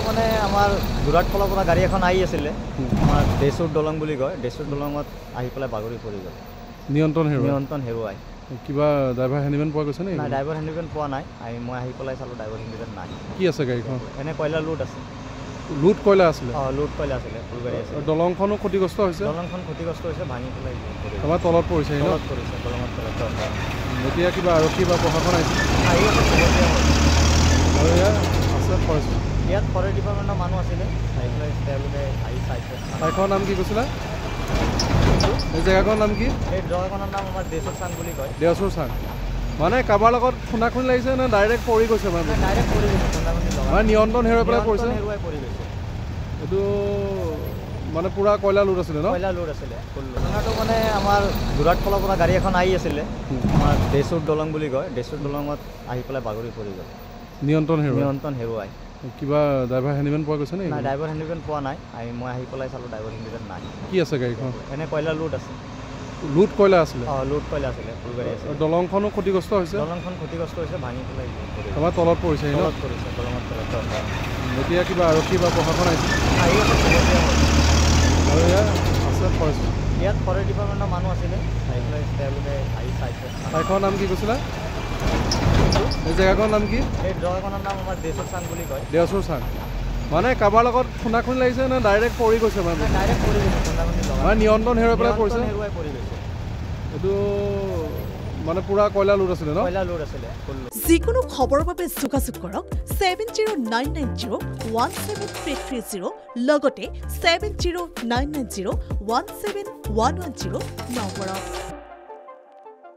মানে আমাৰ যোৰহাট ফালৰ পৰা গাড়ী এখন আহি আছিলে আমাৰ দেশৰ দলং বুলি কয় দেশৰ দলঙত আহি পেলাই বাগৰি পৰি গ'ল নিয়ন্ত্ৰণ হেৰুৱাই কিবা ড্ৰাইভাৰ হেণ্ডিমেন পোৱা গৈছে নে নাই ড্ৰাইভাৰ হেণ্ডিমেন পোৱা নাই মই আহি পেলাই চালোঁ ড্ৰাইভাৰ হেণ্ডিমেন নাই কি আছে গাড়ীখন এনে কয়লা লোড আছে লুট কয়লা আছিলে লোড কয়লা আছিলে ফুল গাড়ী আছে দলংখনো ক্ষতিগ্ৰস্ত হৈছে দলংখন ক্ষতিগ্ৰস্ত হৈছে ভাঙি পেলাই আমাৰ তলত পৰিছে তলত পৰিছে দলঙত তলত এতিয়া কিবা আৰক্ষী বা প্ৰশাসন আহিছে আহি আছে আৰু ইয়াত আছে ফৰেষ্ট ইয়াত ফৰেষ্ট ডিপাৰ্টমেণ্টৰ মানুহ আছিলে আহি পেলাই তেওঁলোকে আহি চাইছে ঠাইখনৰ নাম কি কৈছিলা এই জেগাখনৰ নাম কি এই জেগাখনৰ নাম আমাৰ দেশৰ চাং বুলি কয় দেওচৰ চাং মানে কাৰোবাৰ লগত খুন্দা খুন্দি লাগিছে নে ডাইৰেক্ট পৰি গৈছে মানে ডাইৰেক্ট পৰি গৈছে মানে নিয়ন্ত্ৰণ হেৰুৱাই পেলাই পৰিছে হেৰুৱাই পৰি গৈছে এইটো মানে পুৰা কয়লা লোড আছিলে ন কয়লা লোড আছিলে ঘটনাটো মানে আমাৰ যোৰহাট ফালৰ পৰা গাড়ী এখন আহি আছিলে আমাৰ দেশৰ দলং বুলি কয় দেশৰ দলঙত আহি পেলাই বাগৰি পৰি গ'ল নিয়ন্ত্ৰণ হেৰুৱাই কিবা ড্ৰাইভাৰ হেণ্ডিমেন পোৱা গৈছে নে নাই ড্ৰাইভাৰ হেণ্ডিমেন পোৱা নাই মই আহি পেলাই চালোঁ ড্ৰাইভাৰ হেণ্ডিমেন নাই কি আছে গাড়ীখন এনে কয়লা লোড আছে লুট কয়লা আছিলে লোড কয়লা আছিলে ফুল গাড়ী আছে দলংখনো ক্ষতিগ্ৰস্ত হৈছে দলংখন ক্ষতিগ্ৰস্ত হৈছে ভাঙি পেলাই আমাৰ তলত পৰিছে তলত পৰিছে দলঙত তলত এতিয়া কিবা আৰক্ষী বা প্ৰশাসন আহিছে আহি আছে আৰু ইয়াত আছে ফৰেষ্ট ইয়াত ফৰেষ্ট ডিপাৰ্টমেণ্টৰ মানুহ আছিলে আহি পেলাই তেওঁলোকে আহি চাইছে ঠাইখনৰ নাম কি কৈছিলা এই জেগাখনৰ নাম কি এই জেগাখনৰ নাম আমাৰ দেশৰ চাং বুলি কয় দেওচৰ চাং মানে কাৰোবাৰ লগত খুন্দা খুন্দি লাগিছে নে ডাইৰেক্ট পৰি গৈছে মানে ডাইৰেক্ট পৰি গৈছে মানে নিয়ন্ত্ৰণ হেৰুৱাই পেলাই পৰিছে হেৰুৱাই পৰি গৈছে এইটো মানে পুৰা কয়লা লোড আছিলে ন কয়লা লোড আছিলে যিকোনো খবৰৰ বাবে যোগাযোগ কৰক 7099017330 লগতে 7099017110 নম্বৰত